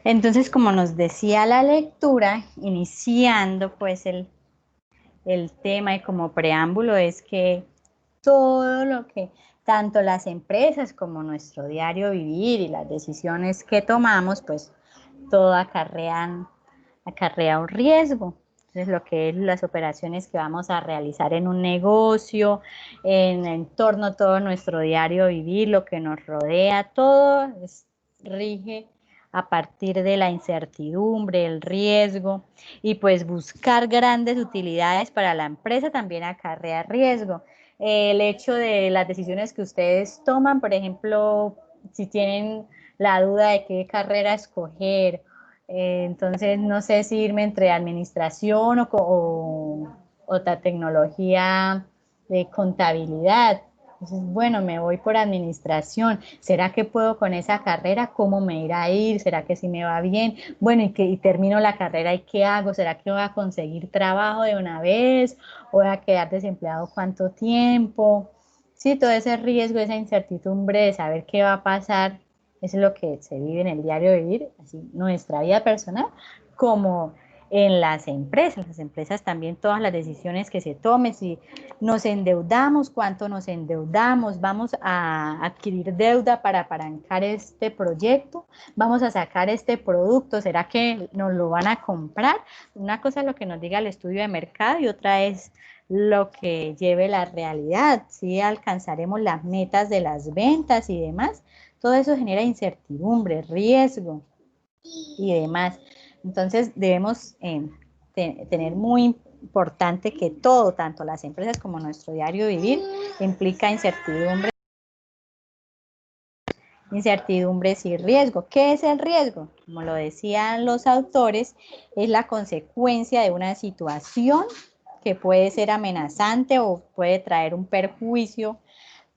Entonces, como nos decía la lectura, iniciando pues el tema y como preámbulo es que todo lo que tanto las empresas como nuestro diario vivir y las decisiones que tomamos, pues todo acarrea un riesgo. Entonces, lo que es las operaciones que vamos a realizar en un negocio, en torno a todo nuestro diario vivir, lo que nos rodea, rige a partir de la incertidumbre, el riesgo, y pues buscar grandes utilidades para la empresa también acarrea riesgo. El hecho de las decisiones que ustedes toman, por ejemplo, si tienen la duda de qué carrera escoger, entonces no sé si irme entre administración o otra tecnología de contabilidad. Entonces, bueno, me voy por administración. ¿Será que puedo con esa carrera? ¿Cómo me irá a ir? ¿Será que sí me va bien? Bueno, y termino la carrera y ¿qué hago? ¿Será que voy a conseguir trabajo de una vez? ¿O voy a quedar desempleado cuánto tiempo? Sí, todo ese riesgo, esa incertidumbre de saber qué va a pasar, es lo que se vive en el diario vivir, así nuestra vida personal, como en las empresas. Las empresas también, todas las decisiones que se tomen, si nos endeudamos, cuánto nos endeudamos, vamos a adquirir deuda para apalancar este proyecto, vamos a sacar este producto, ¿será que nos lo van a comprar? Una cosa es lo que nos diga el estudio de mercado y otra es lo que lleve la realidad, si alcanzaremos las metas de las ventas y demás. Todo eso genera incertidumbre, riesgo y demás. Entonces debemos tener muy importante que todo, tanto las empresas como nuestro diario vivir, implica incertidumbres y riesgo. ¿Qué es el riesgo? Como lo decían los autores, es la consecuencia de una situación que puede ser amenazante o puede traer un perjuicio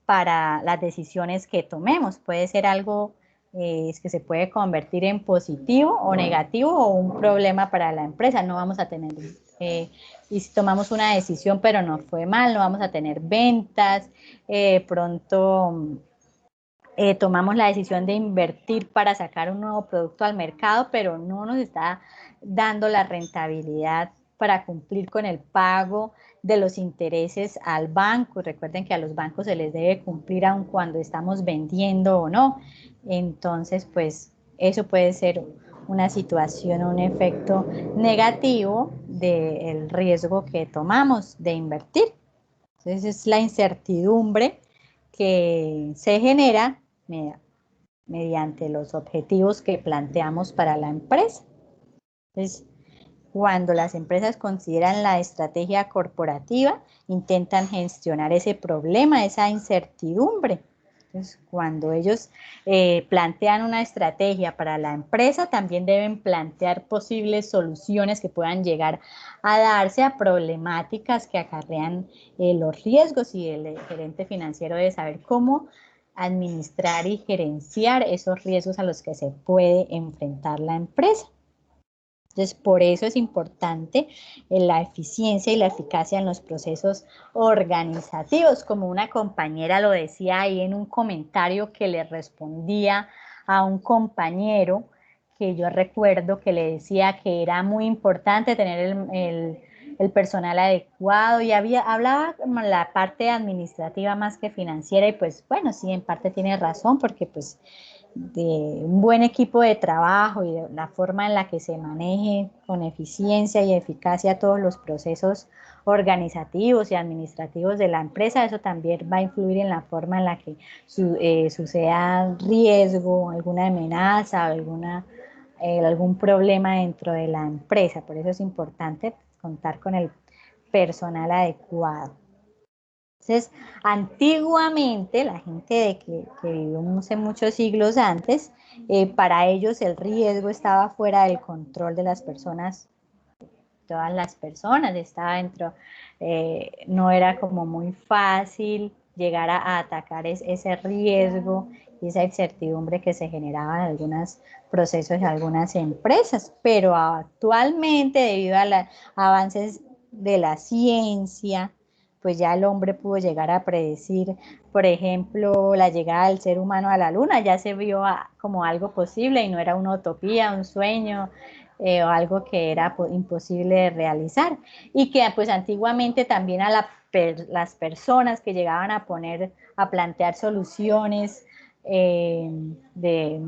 para las decisiones que tomemos. Puede ser algo que se puede convertir en positivo o negativo o un problema para la empresa. No vamos a tener, y si tomamos una decisión pero nos fue mal, no vamos a tener ventas, pronto tomamos la decisión de invertir para sacar un nuevo producto al mercado, pero no nos está dando la rentabilidad para cumplir con el pago de los intereses al banco. Recuerden que a los bancos se les debe cumplir aun cuando estamos vendiendo o no. Entonces, pues eso puede ser una situación, un efecto negativo del riesgo que tomamos de invertir. Entonces es la incertidumbre que se genera mediante los objetivos que planteamos para la empresa. Entonces, cuando las empresas consideran la estrategia corporativa, intentan gestionar ese problema, esa incertidumbre. Entonces, cuando ellos plantean una estrategia para la empresa, también deben plantear posibles soluciones que puedan llegar a darse a problemáticas que acarrean los riesgos, y el gerente financiero debe saber cómo administrar y gerenciar esos riesgos a los que se puede enfrentar la empresa. Entonces, por eso es importante la eficiencia y la eficacia en los procesos organizativos, como una compañera lo decía ahí en un comentario que le respondía a un compañero, que yo recuerdo que le decía que era muy importante tener el personal adecuado, y hablaba como la parte administrativa más que financiera, y pues bueno, sí, en parte tiene razón, porque pues de un buen equipo de trabajo y de la forma en la que se maneje con eficiencia y eficacia todos los procesos organizativos y administrativos de la empresa, eso también va a influir en la forma en la que suceda riesgo, alguna amenaza, algún problema dentro de la empresa. Por eso es importante contar con el personal adecuado. Entonces, antiguamente, la gente que vivió hace muchos siglos antes, para ellos el riesgo estaba fuera del control de las personas, todas las personas, estaba dentro, no era como muy fácil llegar a atacar ese riesgo y esa incertidumbre que se generaba en algunos procesos de algunas empresas, pero actualmente, debido a los avances de la ciencia, pues ya el hombre pudo llegar a predecir, por ejemplo, la llegada del ser humano a la luna, ya se vio como algo posible y no era una utopía, un sueño, o algo que era imposible de realizar. Y que pues antiguamente también a las personas que llegaban a plantear soluciones eh, de,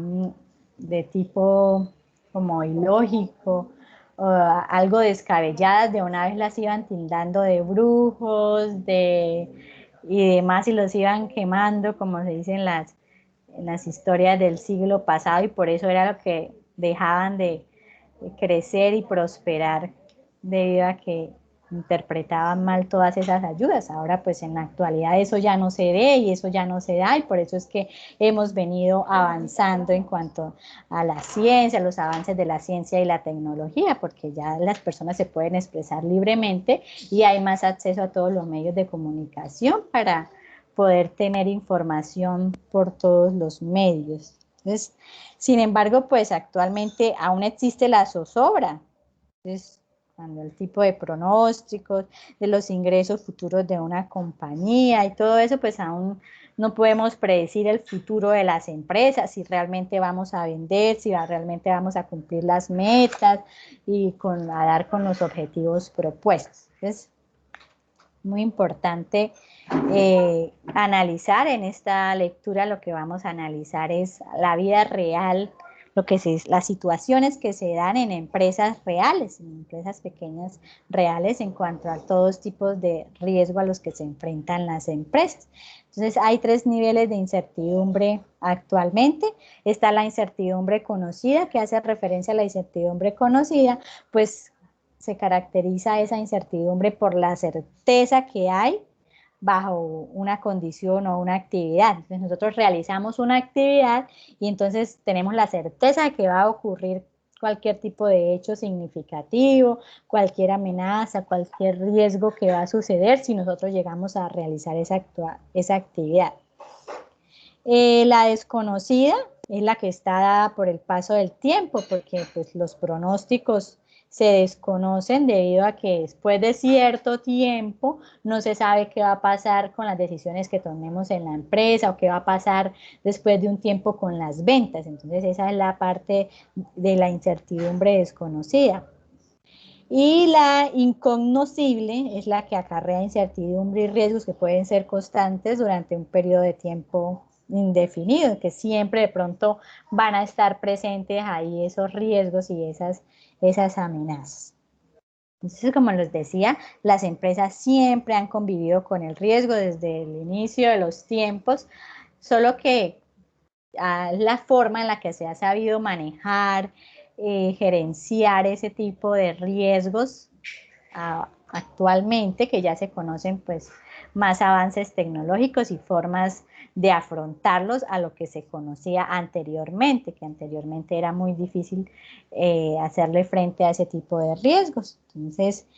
de tipo como ilógico, algo descabelladas, de una vez las iban tildando de brujos, y demás, y los iban quemando, como se dice en las historias del siglo pasado, y por eso era lo que dejaban de crecer y prosperar debido a que interpretaban mal todas esas ayudas. Ahora pues en la actualidad eso ya no se ve y eso ya no se da, y por eso es que hemos venido avanzando en cuanto a la ciencia, los avances de la ciencia y la tecnología, porque ya las personas se pueden expresar libremente y hay más acceso a todos los medios de comunicación para poder tener información por todos los medios. Entonces, sin embargo, pues actualmente aún existe la zozobra. Entonces, cuando el tipo de pronósticos de los ingresos futuros de una compañía y todo eso, pues aún no podemos predecir el futuro de las empresas, si realmente vamos a vender, si realmente vamos a cumplir las metas y a dar con los objetivos propuestos. Entonces, muy importante analizar en esta lectura. Lo que vamos a analizar es la vida real, las situaciones que se dan en empresas reales, en empresas pequeñas reales, en cuanto a todos tipos de riesgo a los que se enfrentan las empresas. Entonces hay 3 niveles de incertidumbre actualmente. Está la incertidumbre conocida, que hace referencia a la incertidumbre conocida, pues se caracteriza esa incertidumbre por la certeza que hay bajo una condición o una actividad. Entonces nosotros realizamos una actividad y entonces tenemos la certeza de que va a ocurrir cualquier tipo de hecho significativo, cualquier amenaza, cualquier riesgo que va a suceder si nosotros llegamos a realizar esa actividad. La desconocida es la que está dada por el paso del tiempo, porque pues, los pronósticos se desconocen debido a que después de cierto tiempo no se sabe qué va a pasar con las decisiones que tomemos en la empresa o qué va a pasar después de un tiempo con las ventas. Entonces esa es la parte de la incertidumbre desconocida. Y la incognoscible es la que acarrea incertidumbre y riesgos que pueden ser constantes durante un periodo de tiempo indefinido, que siempre de pronto van a estar presentes ahí esos riesgos y esas amenazas. Entonces, como les decía, las empresas siempre han convivido con el riesgo desde el inicio de los tiempos, solo que la forma en la que se ha sabido manejar, gerenciar ese tipo de riesgos actualmente, que ya se conocen pues más avances tecnológicos y formas de afrontarlos a lo que se conocía anteriormente, que anteriormente era muy difícil hacerle frente a ese tipo de riesgos. Entonces,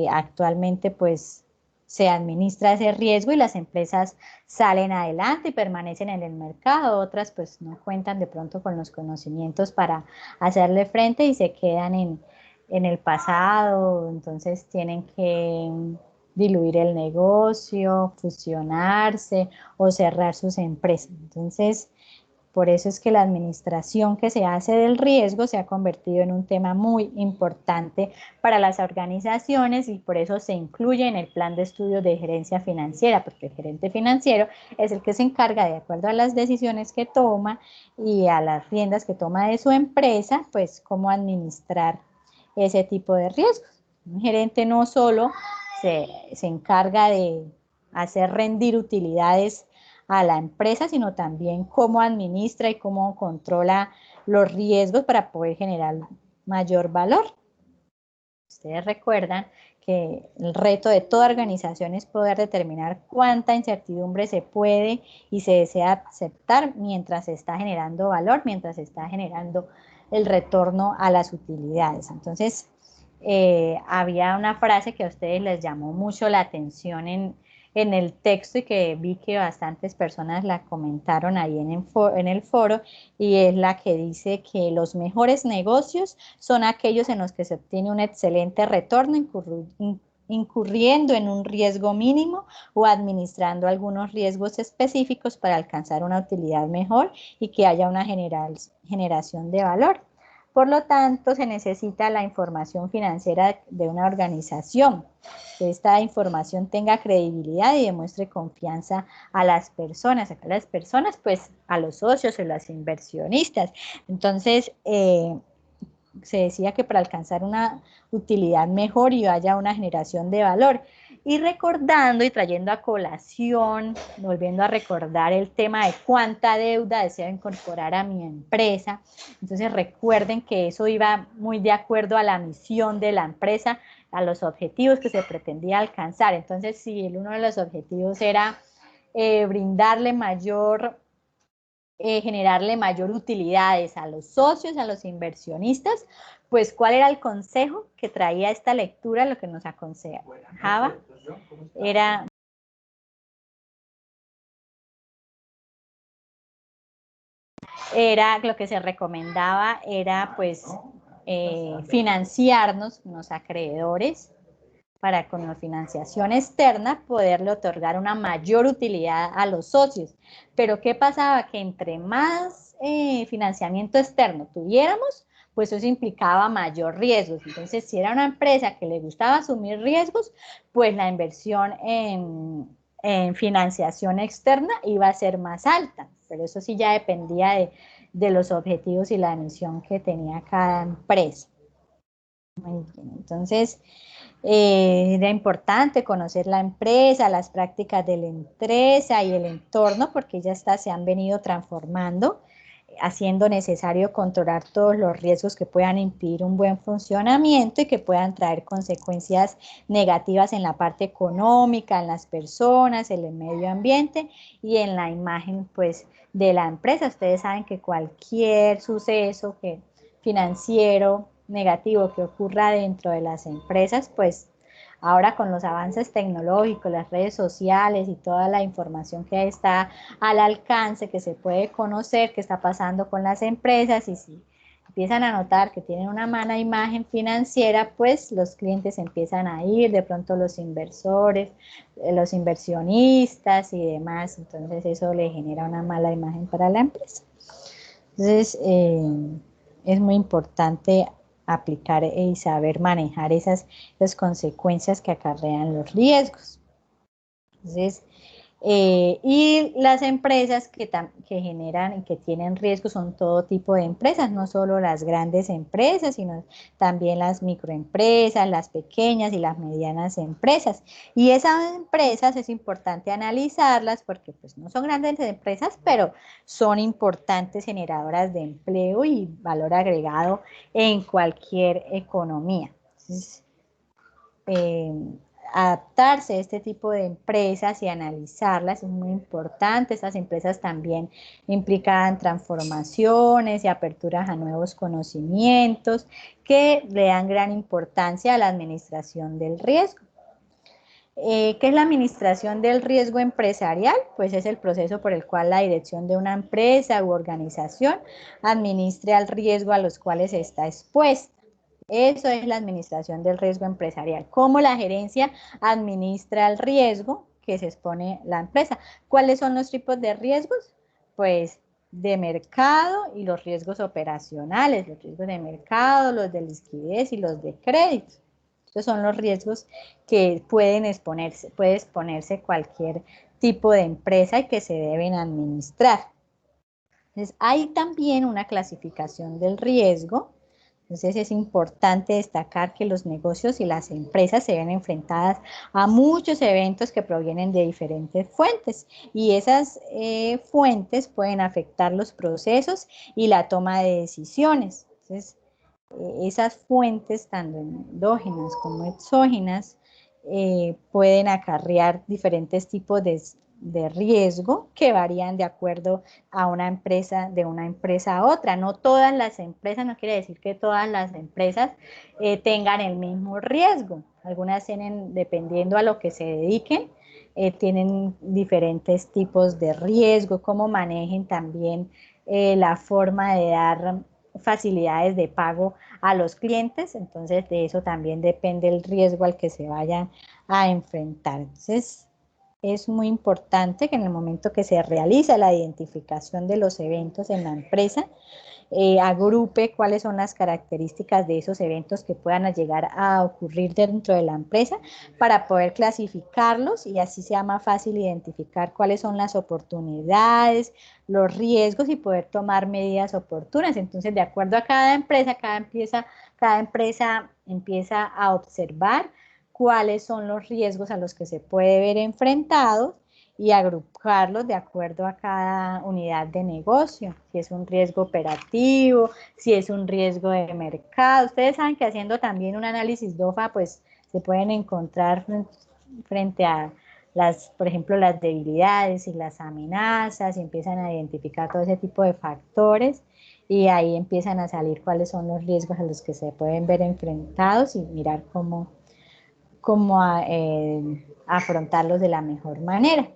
actualmente pues se administra ese riesgo y las empresas salen adelante y permanecen en el mercado. Otras pues no cuentan de pronto con los conocimientos para hacerle frente y se quedan en el pasado, entonces tienen que diluir el negocio, fusionarse o cerrar sus empresas. Entonces, por eso es que la administración que se hace del riesgo se ha convertido en un tema muy importante para las organizaciones y por eso se incluye en el plan de estudios de gerencia financiera, porque el gerente financiero es el que se encarga, de acuerdo a las decisiones que toma y a las riendas que toma de su empresa, pues cómo administrar ese tipo de riesgos. Un gerente no solo se encarga de hacer rendir utilidades a la empresa, sino también cómo administra y cómo controla los riesgos para poder generar mayor valor. Ustedes recuerdan que el reto de toda organización es poder determinar cuánta incertidumbre se puede y se desea aceptar mientras se está generando valor, mientras se está generando el retorno a las utilidades. Entonces, había una frase que a ustedes les llamó mucho la atención en el texto y que vi que bastantes personas la comentaron ahí en el foro, y es la que dice que los mejores negocios son aquellos en los que se obtiene un excelente retorno incurriendo en un riesgo mínimo o administrando algunos riesgos específicos para alcanzar una utilidad mejor y que haya una generación de valor. Por lo tanto, se necesita la información financiera de una organización, que esta información tenga credibilidad y demuestre confianza a las personas, pues a los socios y los inversionistas. Entonces, se decía que para alcanzar una utilidad mejor y haya una generación de valor. Y recordando y trayendo a colación, volviendo a recordar el tema de cuánta deuda deseo incorporar a mi empresa. Entonces recuerden que eso iba muy de acuerdo a la misión de la empresa, a los objetivos que se pretendía alcanzar. Entonces, si uno de los objetivos era brindarle mayor generarle mayor utilidades a los socios, a los inversionistas, pues ¿cuál era el consejo que traía esta lectura? Lo que nos aconsejaba era lo que se recomendaba era pues financiarnos los acreedores para con la financiación externa poderle otorgar una mayor utilidad a los socios. Pero ¿qué pasaba? Que entre más financiamiento externo tuviéramos, pues eso implicaba mayor riesgos. Entonces, si era una empresa que le gustaba asumir riesgos, pues la inversión en financiación externa iba a ser más alta. Pero eso sí ya dependía de los objetivos y la misión que tenía cada empresa. Muy bien, entonces era importante conocer la empresa, las prácticas de la empresa y el entorno, porque ya se han venido transformando, haciendo necesario controlar todos los riesgos que puedan impedir un buen funcionamiento y que puedan traer consecuencias negativas en la parte económica, en las personas, en el medio ambiente y en la imagen pues de la empresa. Ustedes saben que cualquier suceso financiero negativo que ocurra dentro de las empresas, pues ahora con los avances tecnológicos, las redes sociales y toda la información que está al alcance, que se puede conocer qué está pasando con las empresas, y si empiezan a notar que tienen una mala imagen financiera, pues los clientes empiezan a ir, de pronto los inversores, los inversionistas y demás, entonces eso le genera una mala imagen para la empresa. Entonces, es muy importante aplicar y saber manejar esas consecuencias que acarrean los riesgos. Entonces, y las empresas que generan y que tienen riesgos son todo tipo de empresas, no solo las grandes empresas, sino también las microempresas, las pequeñas y las medianas empresas. Y esas empresas es importante analizarlas porque pues no son grandes empresas, pero son importantes generadoras de empleo y valor agregado en cualquier economía. Entonces, adaptarse a este tipo de empresas y analizarlas es muy importante. Estas empresas también implican transformaciones y aperturas a nuevos conocimientos que le dan gran importancia a la administración del riesgo. ¿Qué es la administración del riesgo empresarial? Pues es el proceso por el cual la dirección de una empresa u organización administra el riesgo a los cuales está expuesta. Eso es la administración del riesgo empresarial. ¿Cómo la gerencia administra el riesgo que se expone la empresa? ¿Cuáles son los tipos de riesgos? Pues de mercado y los riesgos operacionales, los riesgos de mercado, los de liquidez y los de crédito. Estos son los riesgos que puede exponerse cualquier tipo de empresa y que se deben administrar. Entonces, hay también una clasificación del riesgo. Entonces es importante destacar que los negocios y las empresas se ven enfrentadas a muchos eventos que provienen de diferentes fuentes y esas fuentes pueden afectar los procesos y la toma de decisiones. Entonces, esas fuentes, tanto endógenas como exógenas, pueden acarrear diferentes tipos de riesgo que varían de acuerdo a una empresa, de una empresa a otra. No todas las empresas, no quiere decir que todas las empresas tengan el mismo riesgo. Algunas tienen, dependiendo a lo que se dediquen, tienen diferentes tipos de riesgo, cómo manejen también la forma de dar facilidades de pago a los clientes, entonces de eso también depende el riesgo al que se vayan a enfrentar. Entonces, es muy importante que en el momento que se realiza la identificación de los eventos en la empresa, agrupe cuáles son las características de esos eventos que puedan llegar a ocurrir dentro de la empresa para poder clasificarlos y así sea más fácil identificar cuáles son las oportunidades, los riesgos y poder tomar medidas oportunas. Entonces, de acuerdo a cada empresa empieza a observar cuáles son los riesgos a los que se puede ver enfrentados y agruparlos de acuerdo a cada unidad de negocio, si es un riesgo operativo, si es un riesgo de mercado. Ustedes saben que haciendo también un análisis DOFA, pues se pueden encontrar frente a por ejemplo, las debilidades y las amenazas, y empiezan a identificar todo ese tipo de factores, y ahí empiezan a salir cuáles son los riesgos a los que se pueden ver enfrentados y mirar cómo afrontarlos de la mejor manera.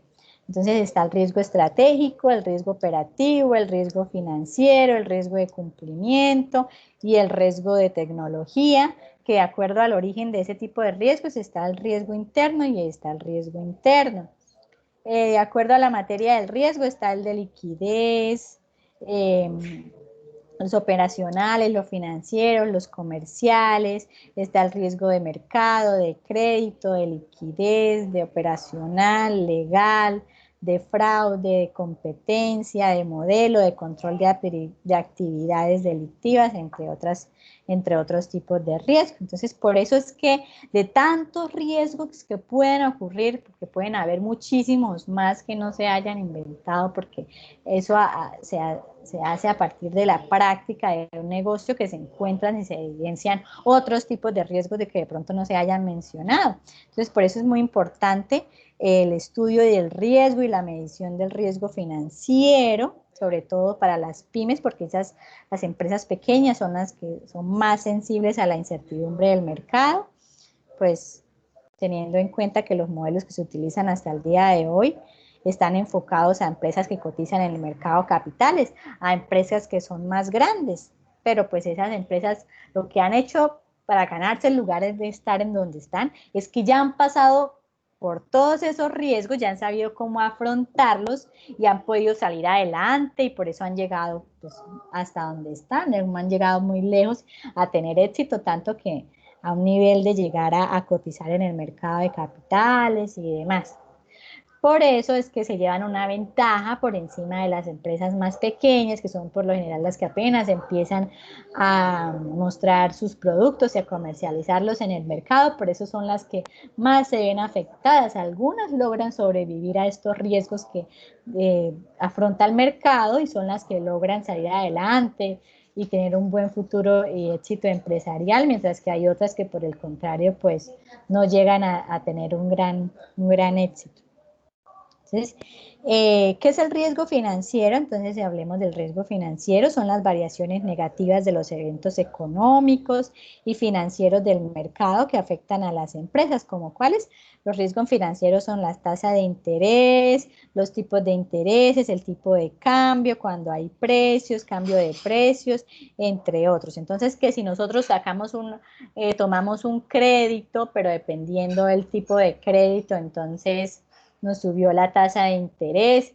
Entonces está el riesgo estratégico, el riesgo operativo, el riesgo financiero, el riesgo de cumplimiento y el riesgo de tecnología, que de acuerdo al origen de ese tipo de riesgos está el riesgo interno y está el riesgo interno. De acuerdo a la materia del riesgo está el de liquidez, los operacionales, los financieros, los comerciales, está el riesgo de mercado, de crédito, de liquidez, de operacional, legal, de fraude, de competencia, de modelo, de control de actividades delictivas, entre otros tipos de riesgos. Entonces, por eso es que de tantos riesgos que pueden ocurrir, porque pueden haber muchísimos más que no se hayan inventado, porque eso se hace a partir de la práctica de un negocio, que se encuentran y se evidencian otros tipos de riesgos de que de pronto no se hayan mencionado. Entonces, por eso es muy importante el estudio del riesgo y la medición del riesgo financiero, sobre todo para las pymes, porque las empresas pequeñas son las que son más sensibles a la incertidumbre del mercado, pues teniendo en cuenta que los modelos que se utilizan hasta el día de hoy están enfocados a empresas que cotizan en el mercado de capitales, a empresas que son más grandes, pero pues esas empresas lo que han hecho para ganarse el lugar de estar en donde están es que ya han pasado por todos esos riesgos, ya han sabido cómo afrontarlos y han podido salir adelante, y por eso han llegado pues, hasta donde están, han llegado muy lejos a tener éxito, tanto que a un nivel de llegar a cotizar en el mercado de capitales y demás. Por eso es que se llevan una ventaja por encima de las empresas más pequeñas, que son por lo general las que apenas empiezan a mostrar sus productos y a comercializarlos en el mercado. Por eso son las que más se ven afectadas. Algunas logran sobrevivir a estos riesgos que afronta el mercado, y son las que logran salir adelante y tener un buen futuro y éxito empresarial, mientras que hay otras que por el contrario pues no llegan a tener un gran éxito. Entonces, ¿qué es el riesgo financiero? Entonces, si hablemos del riesgo financiero, son las variaciones negativas de los eventos económicos y financieros del mercado que afectan a las empresas, como cuáles. Los riesgos financieros son la tasa de interés, los tipos de intereses, el tipo de cambio, cuando hay precios, cambio de precios, entre otros. Entonces, que si nosotros tomamos un crédito, pero dependiendo del tipo de crédito, entonces nos subió la tasa de interés,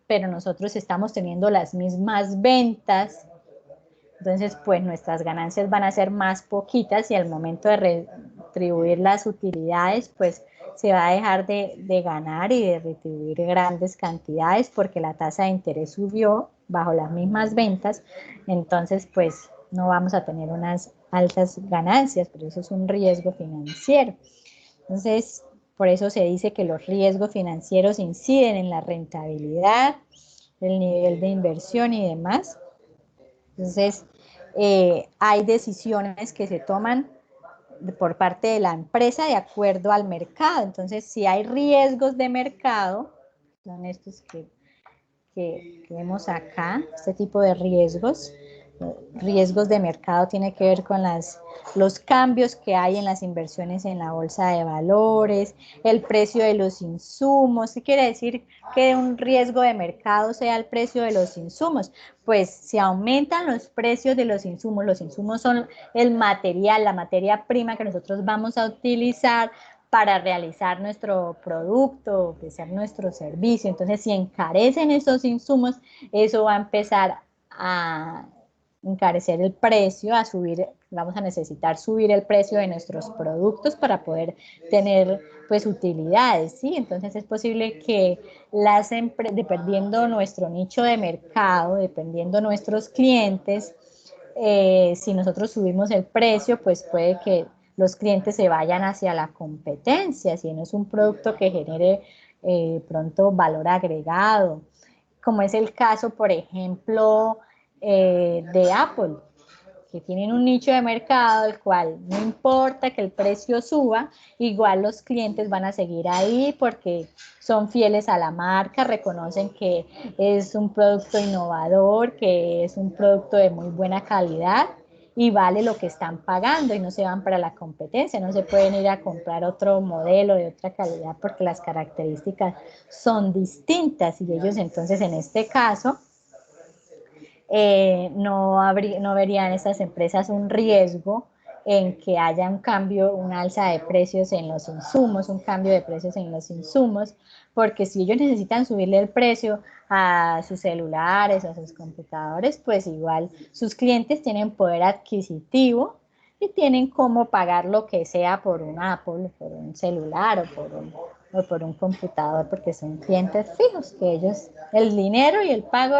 pero nosotros estamos teniendo las mismas ventas, entonces pues nuestras ganancias van a ser más poquitas, y al momento de retribuir las utilidades pues se va a dejar de ganar y de retribuir grandes cantidades porque la tasa de interés subió bajo las mismas ventas, entonces pues no vamos a tener unas altas ganancias, pero eso es un riesgo financiero. Entonces, por eso se dice que los riesgos financieros inciden en la rentabilidad, el nivel de inversión y demás. Entonces, hay decisiones que se toman por parte de la empresa de acuerdo al mercado. Entonces, si hay riesgos de mercado, son estos que vemos acá, este tipo de riesgos, Riesgos de mercado tiene que ver con los cambios que hay en las inversiones en la bolsa de valores, el precio de los insumos. ¿Qué quiere decir que un riesgo de mercado sea el precio de los insumos? Pues si aumentan los precios de los insumos son el material, la materia prima que nosotros vamos a utilizar para realizar nuestro producto, ofrecer nuestro servicio. Entonces, si encarecen esos insumos, eso va a empezar a encarecer el precio, a subir, vamos a necesitar subir el precio de nuestros productos para poder tener pues utilidades, ¿sí? Entonces es posible que dependiendo nuestro nicho de mercado, dependiendo nuestros clientes, si nosotros subimos el precio, pues puede que los clientes se vayan hacia la competencia, si no es un producto que genere pronto valor agregado, como es el caso, por ejemplo, de Apple, que tienen un nicho de mercado, el cual no importa que el precio suba, igual los clientes van a seguir ahí porque son fieles a la marca, reconocen que es un producto innovador, que es un producto de muy buena calidad y vale lo que están pagando y no se van para la competencia, no se pueden ir a comprar otro modelo de otra calidad porque las características son distintas y ellos entonces en este caso no verían estas empresas un riesgo en que haya un cambio, un alza de precios en los insumos, un cambio de precios en los insumos, porque si ellos necesitan subirle el precio a sus celulares o a sus computadores, pues igual sus clientes tienen poder adquisitivo y tienen cómo pagar lo que sea por un Apple, por un celular o por un computador, porque son clientes fijos, que ellos, el dinero y el pago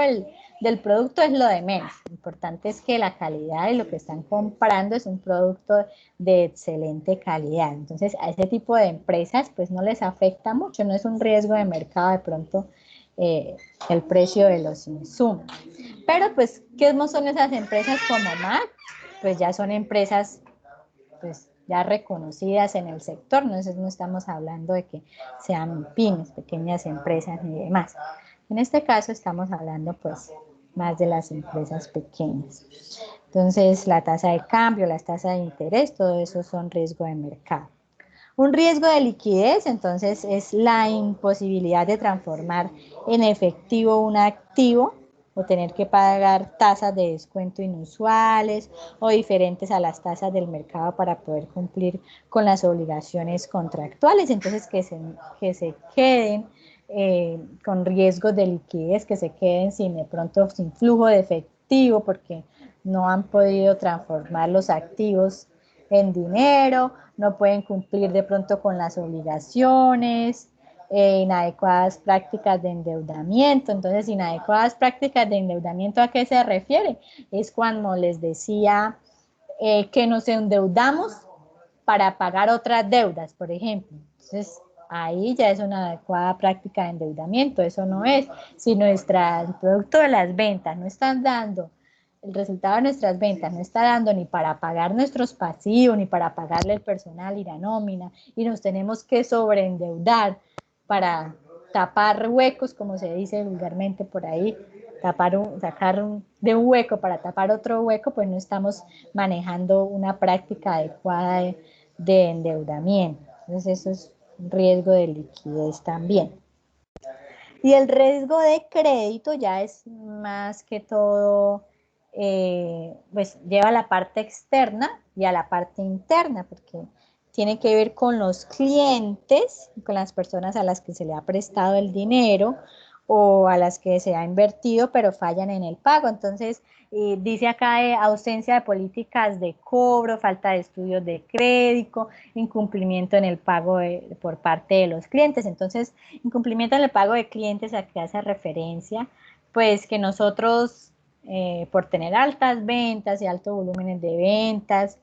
del producto es lo de menos. Lo importante es que la calidad y lo que están comprando es un producto de excelente calidad. Entonces, a ese tipo de empresas, pues no les afecta mucho, no es un riesgo de mercado de pronto el precio de los insumos. Pero, pues, ¿qué son esas empresas como Mac? Pues ya son empresas pues ya reconocidas en el sector, no estamos hablando de que sean pymes, pequeñas empresas ni demás. En este caso estamos hablando pues más de las empresas pequeñas. Entonces la tasa de cambio, las tasas de interés, todo eso son riesgo de mercado. Un riesgo de liquidez, entonces, es la imposibilidad de transformar en efectivo un activo o tener que pagar tasas de descuento inusuales o diferentes a las tasas del mercado para poder cumplir con las obligaciones contractuales. Entonces, que se queden con riesgos de liquidez, que se queden sin de pronto sin flujo de efectivo porque no han podido transformar los activos en dinero, no pueden cumplir de pronto con las obligaciones, inadecuadas prácticas de endeudamiento. Entonces, inadecuadas prácticas de endeudamiento, ¿a qué se refiere? Es cuando les decía que nos endeudamos para pagar otras deudas, por ejemplo. Entonces, ahí ya es una adecuada práctica de endeudamiento. Eso no es, si el producto de las ventas no están dando el resultado de nuestras ventas no está dando ni para pagar nuestros pasivos, ni para pagarle el personal y la nómina, y nos tenemos que sobreendeudar para tapar huecos, como se dice vulgarmente por ahí, de un hueco para tapar otro hueco, pues no estamos manejando una práctica adecuada de endeudamiento. Entonces eso es un riesgo de liquidez también. Y el riesgo de crédito ya es más que todo, pues lleva a la parte externa y a la parte interna, porque tiene que ver con los clientes, con las personas a las que se le ha prestado el dinero o a las que se ha invertido, pero fallan en el pago. Entonces, dice acá ausencia de políticas de cobro, falta de estudios de crédito, incumplimiento en el pago por parte de los clientes. Entonces, incumplimiento en el pago de clientes, a que hace referencia, pues que nosotros, por tener altas ventas y altos volúmenes de ventas,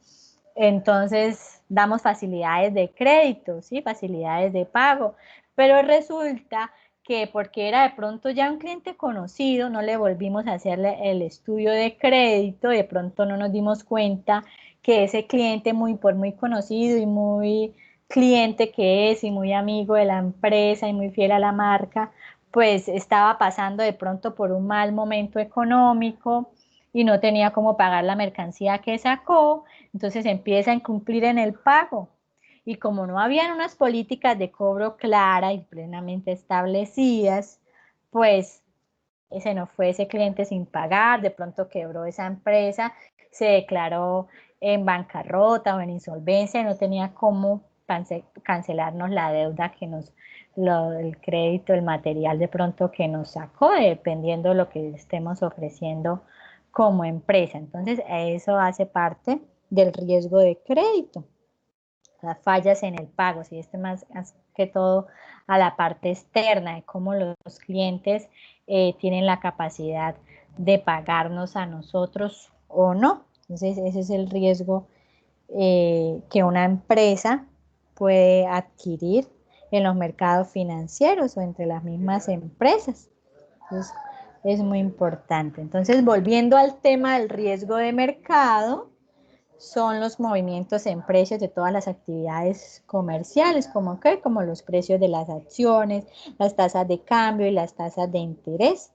entonces damos facilidades de crédito, ¿sí? Facilidades de pago, pero resulta que porque era de pronto ya un cliente conocido, no le volvimos a hacerle el estudio de crédito, de pronto no nos dimos cuenta que ese cliente por muy conocido y muy cliente que es y muy amigo de la empresa y muy fiel a la marca, pues estaba pasando de pronto por un mal momento económico y no tenía cómo pagar la mercancía que sacó, entonces empieza a incumplir en el pago. Y como no habían unas políticas de cobro claras y plenamente establecidas, pues ese no fue ese cliente sin pagar, de pronto quebró esa empresa, se declaró en bancarrota o en insolvencia y no tenía cómo cancelarnos la deuda que el crédito, el material de pronto que nos sacó, dependiendo de lo que estemos ofreciendo como empresa. Entonces, eso hace parte del riesgo de crédito, las fallas en el pago, si más que todo a la parte externa de cómo los clientes tienen la capacidad de pagarnos a nosotros o no. Entonces, ese es el riesgo que una empresa puede adquirir en los mercados financieros o entre las mismas empresas. Entonces, es muy importante. Entonces, volviendo al tema del riesgo de mercado, son los movimientos en precios de todas las actividades comerciales, como ¿qué? Como los precios de las acciones, las tasas de cambio y las tasas de interés.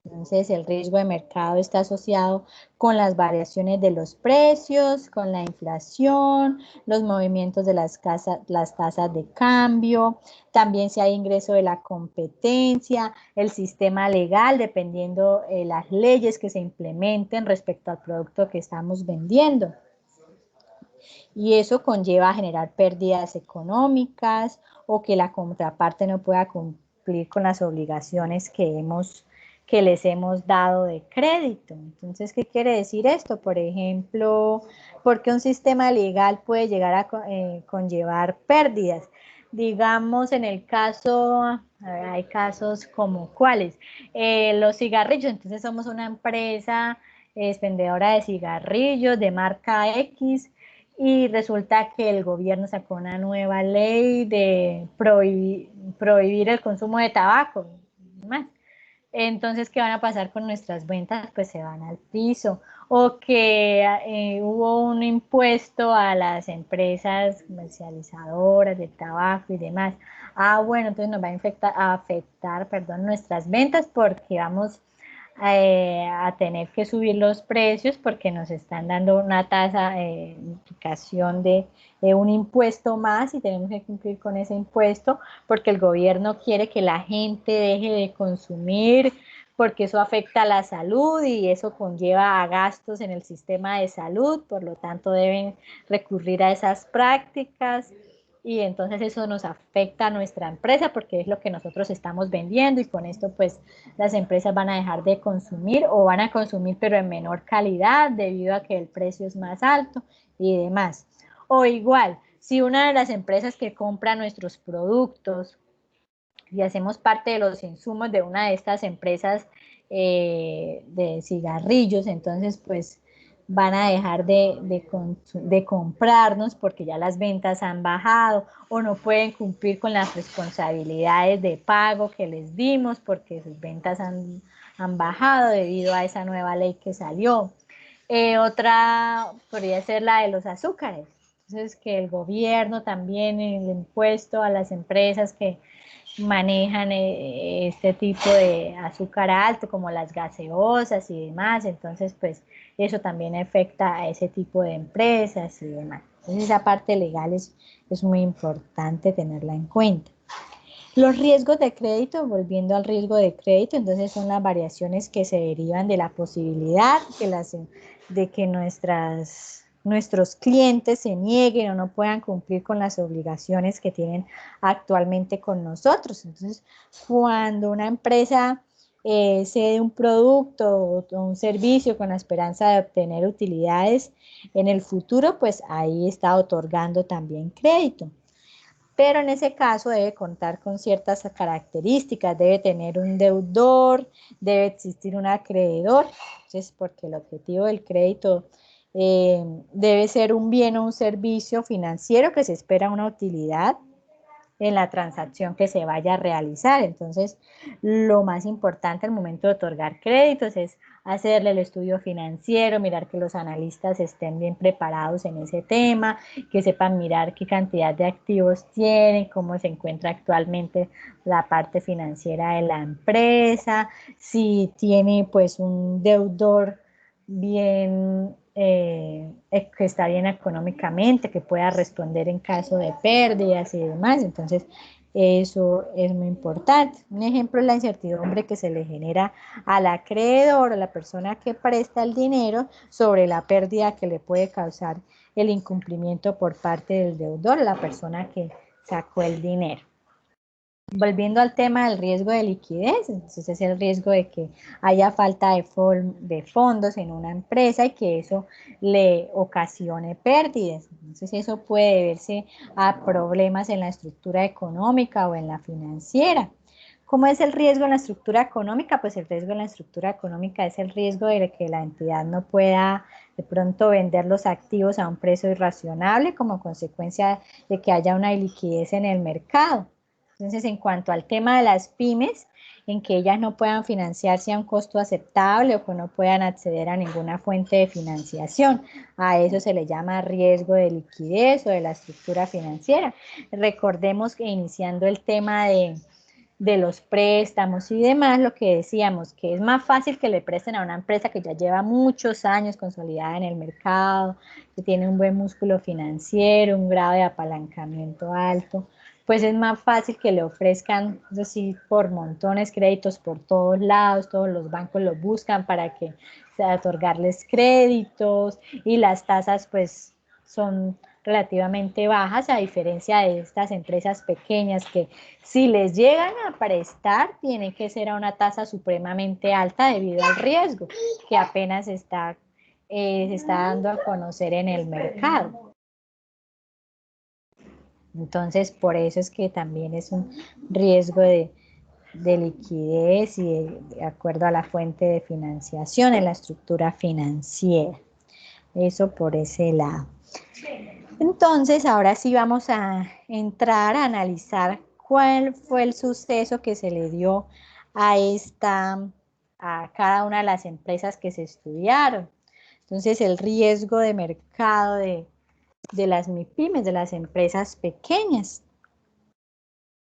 Entonces, el riesgo de mercado está asociado con las variaciones de los precios, con la inflación, los movimientos de las tasas de cambio, también si hay ingreso de la competencia, el sistema legal, dependiendo de las leyes que se implementen respecto al producto que estamos vendiendo. Y eso conlleva a generar pérdidas económicas o que la contraparte no pueda cumplir con las obligaciones que les hemos dado de crédito. Entonces, ¿qué quiere decir esto? Por ejemplo, porque un sistema legal puede llegar a conllevar pérdidas. Digamos, en el caso, a ver, hay casos como cuáles, los cigarrillos. Entonces, somos una empresa expendedora de cigarrillos de marca X y resulta que el gobierno sacó una nueva ley de prohibir el consumo de tabaco. Más. Entonces, ¿qué van a pasar con nuestras ventas? Pues se van al piso. O que hubo un impuesto a las empresas comercializadoras de tabaco y demás. Ah, bueno, entonces nos va a afectar, perdón, nuestras ventas porque vamos a tener que subir los precios porque nos están dando una tasa de implicación de un impuesto más y tenemos que cumplir con ese impuesto porque el gobierno quiere que la gente deje de consumir porque eso afecta a la salud y eso conlleva a gastos en el sistema de salud, por lo tanto deben recurrir a esas prácticas y entonces eso nos afecta a nuestra empresa porque es lo que nosotros estamos vendiendo y con esto pues las empresas van a dejar de consumir o van a consumir pero en menor calidad debido a que el precio es más alto y demás. O igual, si una de las empresas que compra nuestros productos y hacemos parte de los insumos de una de estas empresas de cigarrillos, entonces pues van a dejar de comprarnos porque ya las ventas han bajado o no pueden cumplir con las responsabilidades de pago que les dimos porque sus ventas han bajado debido a esa nueva ley que salió. Otra podría ser la de los azúcares. Entonces, que el gobierno también, el impuesto a las empresas que manejan este tipo de azúcar alto, como las gaseosas y demás. Entonces, pues eso también afecta a ese tipo de empresas y demás. Entonces, esa parte legal es muy importante tenerla en cuenta. Los riesgos de crédito, volviendo al riesgo de crédito, entonces son las variaciones que se derivan de la posibilidad de que nuestros clientes se nieguen o no puedan cumplir con las obligaciones que tienen actualmente con nosotros. Entonces, cuando una empresa cede un producto o un servicio con la esperanza de obtener utilidades en el futuro, pues ahí está otorgando también crédito. Pero en ese caso debe contar con ciertas características, debe tener un deudor, debe existir un acreedor, entonces porque el objetivo del crédito debe ser un bien o un servicio financiero que se espera una utilidad en la transacción que se vaya a realizar. Entonces, lo más importante al momento de otorgar créditos es hacerle el estudio financiero, mirar que los analistas estén bien preparados en ese tema, que sepan mirar qué cantidad de activos tienen, cómo se encuentra actualmente la parte financiera de la empresa, si tiene pues un deudor que está bien económicamente, que pueda responder en caso de pérdidas y demás. Entonces, eso es muy importante. Un ejemplo es la incertidumbre que se le genera al acreedor, a la persona que presta el dinero, sobre la pérdida que le puede causar el incumplimiento por parte del deudor, la persona que sacó el dinero. Volviendo al tema del riesgo de liquidez, entonces es el riesgo de que haya falta de fondos en una empresa y que eso le ocasione pérdidas. Entonces eso puede deberse a problemas en la estructura económica o en la financiera. ¿Cómo es el riesgo en la estructura económica? Pues el riesgo en la estructura económica es el riesgo de que la entidad no pueda de pronto vender los activos a un precio irracionable como consecuencia de que haya una iliquidez en el mercado. Entonces, en cuanto al tema de las pymes, en que ellas no puedan financiarse a un costo aceptable o que no puedan acceder a ninguna fuente de financiación, a eso se le llama riesgo de liquidez o de la estructura financiera. Recordemos que iniciando el tema de los préstamos y demás, lo que decíamos, que es más fácil que le presten a una empresa que ya lleva muchos años consolidada en el mercado, que tiene un buen músculo financiero, un grado de apalancamiento alto, pues es más fácil que le ofrezcan, es decir, por montones créditos por todos lados, todos los bancos los buscan para que otorgarles créditos y las tasas pues son relativamente bajas, a diferencia de estas empresas pequeñas que si les llegan a prestar, tiene que ser a una tasa supremamente alta debido al riesgo que apenas se está dando a conocer en el mercado. Entonces, por eso es que también es un riesgo de liquidez y de acuerdo a la fuente de financiación en la estructura financiera. Eso por ese lado. Entonces, ahora sí vamos a entrar a analizar cuál fue el suceso que se le dio a cada una de las empresas que se estudiaron. Entonces, el riesgo de mercado de las MIPYMES, de las empresas pequeñas.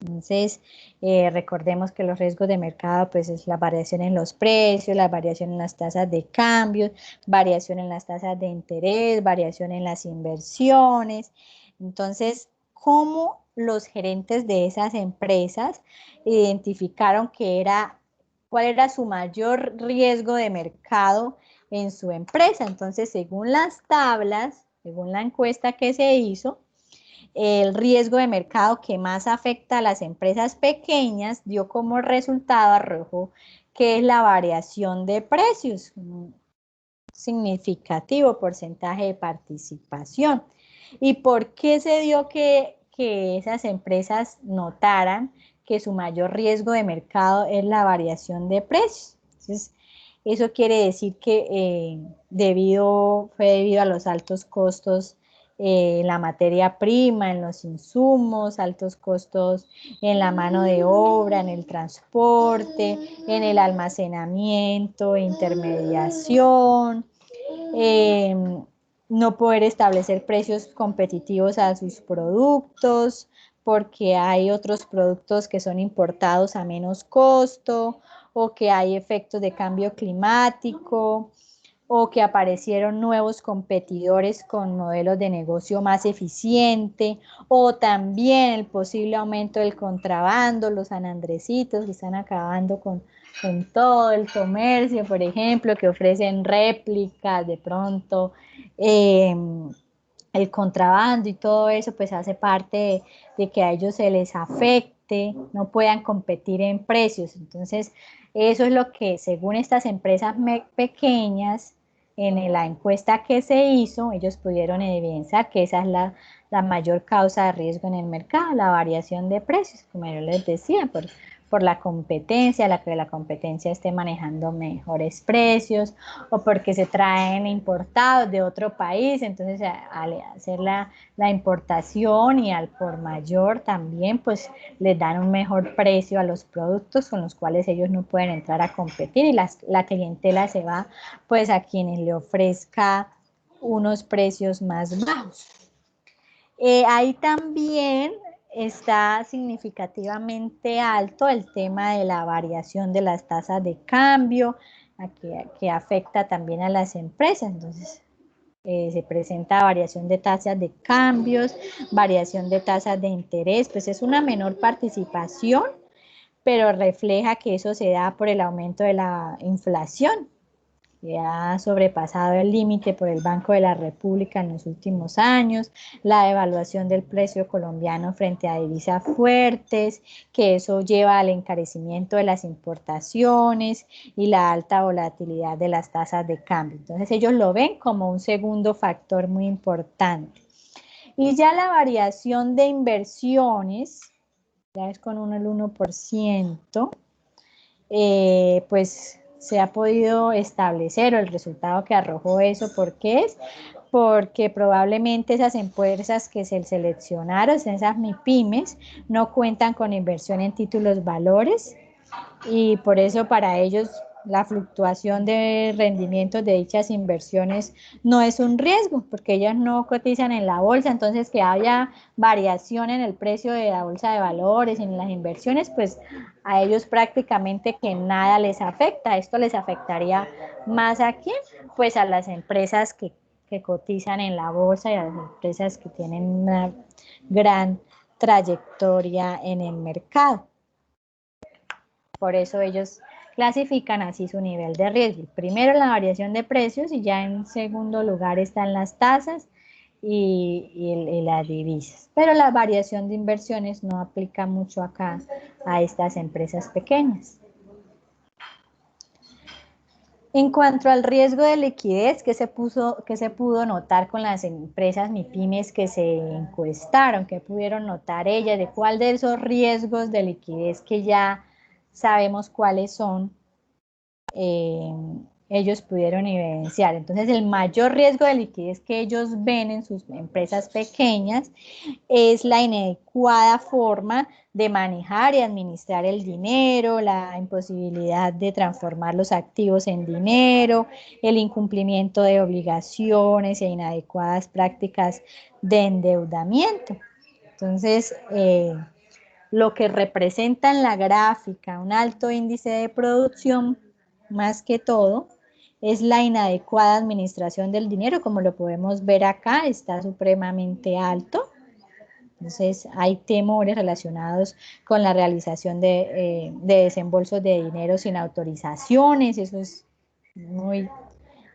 Entonces, recordemos que los riesgos de mercado, pues es la variación en los precios, la variación en las tasas de cambio, variación en las tasas de interés, variación en las inversiones. Entonces, ¿cómo los gerentes de esas empresas identificaron cuál era su mayor riesgo de mercado en su empresa? Entonces, según las tablas, según la encuesta que se hizo, el riesgo de mercado que más afecta a las empresas pequeñas dio como resultado, arrojó que es la variación de precios, un significativo porcentaje de participación. ¿Y por qué se dio que esas empresas notaran que su mayor riesgo de mercado es la variación de precios? Entonces, eso quiere decir que fue debido a los altos costos en la materia prima, en los insumos, altos costos en la mano de obra, en el transporte, en el almacenamiento, intermediación, eh, no poder establecer precios competitivos a sus productos, porque hay otros productos que son importados a menos costo, o que hay efectos de cambio climático, o que aparecieron nuevos competidores con modelos de negocio más eficiente, o también el posible aumento del contrabando, los sanandresitos que están acabando con todo el comercio, por ejemplo, que ofrecen réplicas de pronto, eh, el contrabando y todo eso, pues hace parte de que a ellos se les afecte, no puedan competir en precios. Entonces, eso es lo que, según estas empresas pequeñas, en la encuesta que se hizo, ellos pudieron evidenciar que esa es la mayor causa de riesgo en el mercado, la variación de precios, como yo les decía, por la competencia, que la competencia esté manejando mejores precios o porque se traen importados de otro país, entonces al hacer la importación y al por mayor también, pues les dan un mejor precio a los productos con los cuales ellos no pueden entrar a competir y la clientela se va pues a quienes le ofrezca unos precios más bajos. Hay también está significativamente alto el tema de la variación de las tasas de cambio, que afecta también a las empresas. Entonces, se presenta variación de tasas de cambios, variación de tasas de interés, pues es una menor participación, pero refleja que eso se da por el aumento de la inflación, que ha sobrepasado el límite por el Banco de la República en los últimos años, la devaluación del precio colombiano frente a divisas fuertes, que eso lleva al encarecimiento de las importaciones y la alta volatilidad de las tasas de cambio. Entonces ellos lo ven como un segundo factor muy importante. Y ya la variación de inversiones, ya es con el 1%, pues se ha podido establecer, o el resultado que arrojó eso, ¿por qué es? Porque probablemente esas empresas que se seleccionaron, esas MIPYMES, no cuentan con inversión en títulos valores, y por eso para ellos la fluctuación de rendimientos de dichas inversiones no es un riesgo, porque ellas no cotizan en la bolsa. Entonces que haya variación en el precio de la bolsa de valores, en las inversiones, pues a ellos prácticamente que nada les afecta. Esto les afectaría más a quién, pues a las empresas que cotizan en la bolsa y a las empresas que tienen una gran trayectoria en el mercado. Por eso ellos clasifican así su nivel de riesgo. Primero la variación de precios, y ya en segundo lugar están las tasas y las divisas. Pero la variación de inversiones no aplica mucho acá a estas empresas pequeñas. En cuanto al riesgo de liquidez, que se pudo notar con las empresas MIPYMES que se encuestaron? ¿Qué pudieron notar ellas? ¿De cuál de esos riesgos de liquidez que ya sabemos cuáles son, ellos pudieron evidenciar? Entonces, el mayor riesgo de liquidez que ellos ven en sus empresas pequeñas es la inadecuada forma de manejar y administrar el dinero, la imposibilidad de transformar los activos en dinero, el incumplimiento de obligaciones e inadecuadas prácticas de endeudamiento. Entonces, lo que representa en la gráfica un alto índice de producción, más que todo, es la inadecuada administración del dinero. Como lo podemos ver acá, está supremamente alto. Entonces hay temores relacionados con la realización de desembolsos de dinero sin autorizaciones. Eso es muy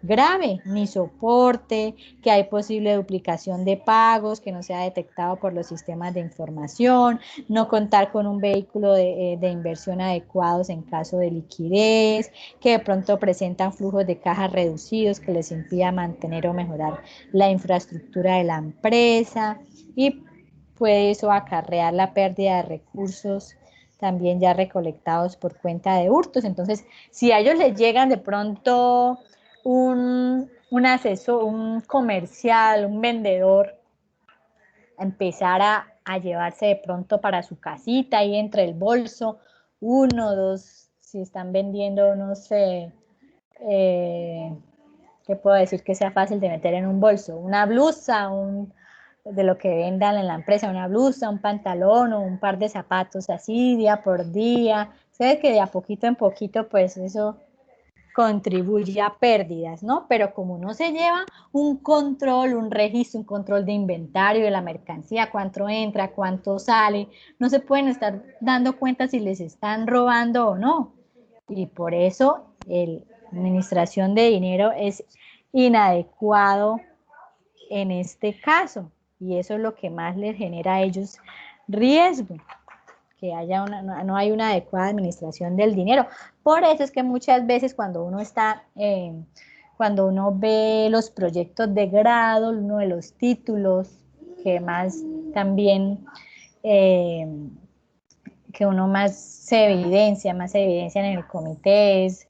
grave. Ni soporte, que hay posible duplicación de pagos que no sea detectado por los sistemas de información, no contar con un vehículo de inversión adecuados en caso de liquidez, que de pronto presentan flujos de caja reducidos que les impida mantener o mejorar la infraestructura de la empresa, y puede eso acarrear la pérdida de recursos también ya recolectados por cuenta de hurtos. Entonces, si a ellos les llegan de pronto un asesor, un comercial, un vendedor, a empezar a llevarse de pronto para su casita y entre el bolso, uno, dos, si están vendiendo, no sé, ¿qué puedo decir que sea fácil de meter en un bolso? Una blusa, de lo que vendan en la empresa, una blusa, un pantalón o un par de zapatos así día por día. Sé que de a poquito en poquito, pues eso contribuye a pérdidas, ¿no? Pero como no se lleva un control, un registro, un control de inventario de la mercancía, cuánto entra, cuánto sale, no se pueden estar dando cuenta si les están robando o no. Y por eso la administración de dinero es inadecuado en este caso. Y eso es lo que más les genera a ellos riesgo, que haya no hay una adecuada administración del dinero. Por eso es que muchas veces cuando uno ve los proyectos de grado, uno de los títulos que más también, eh, que uno más se evidencia en el comité, es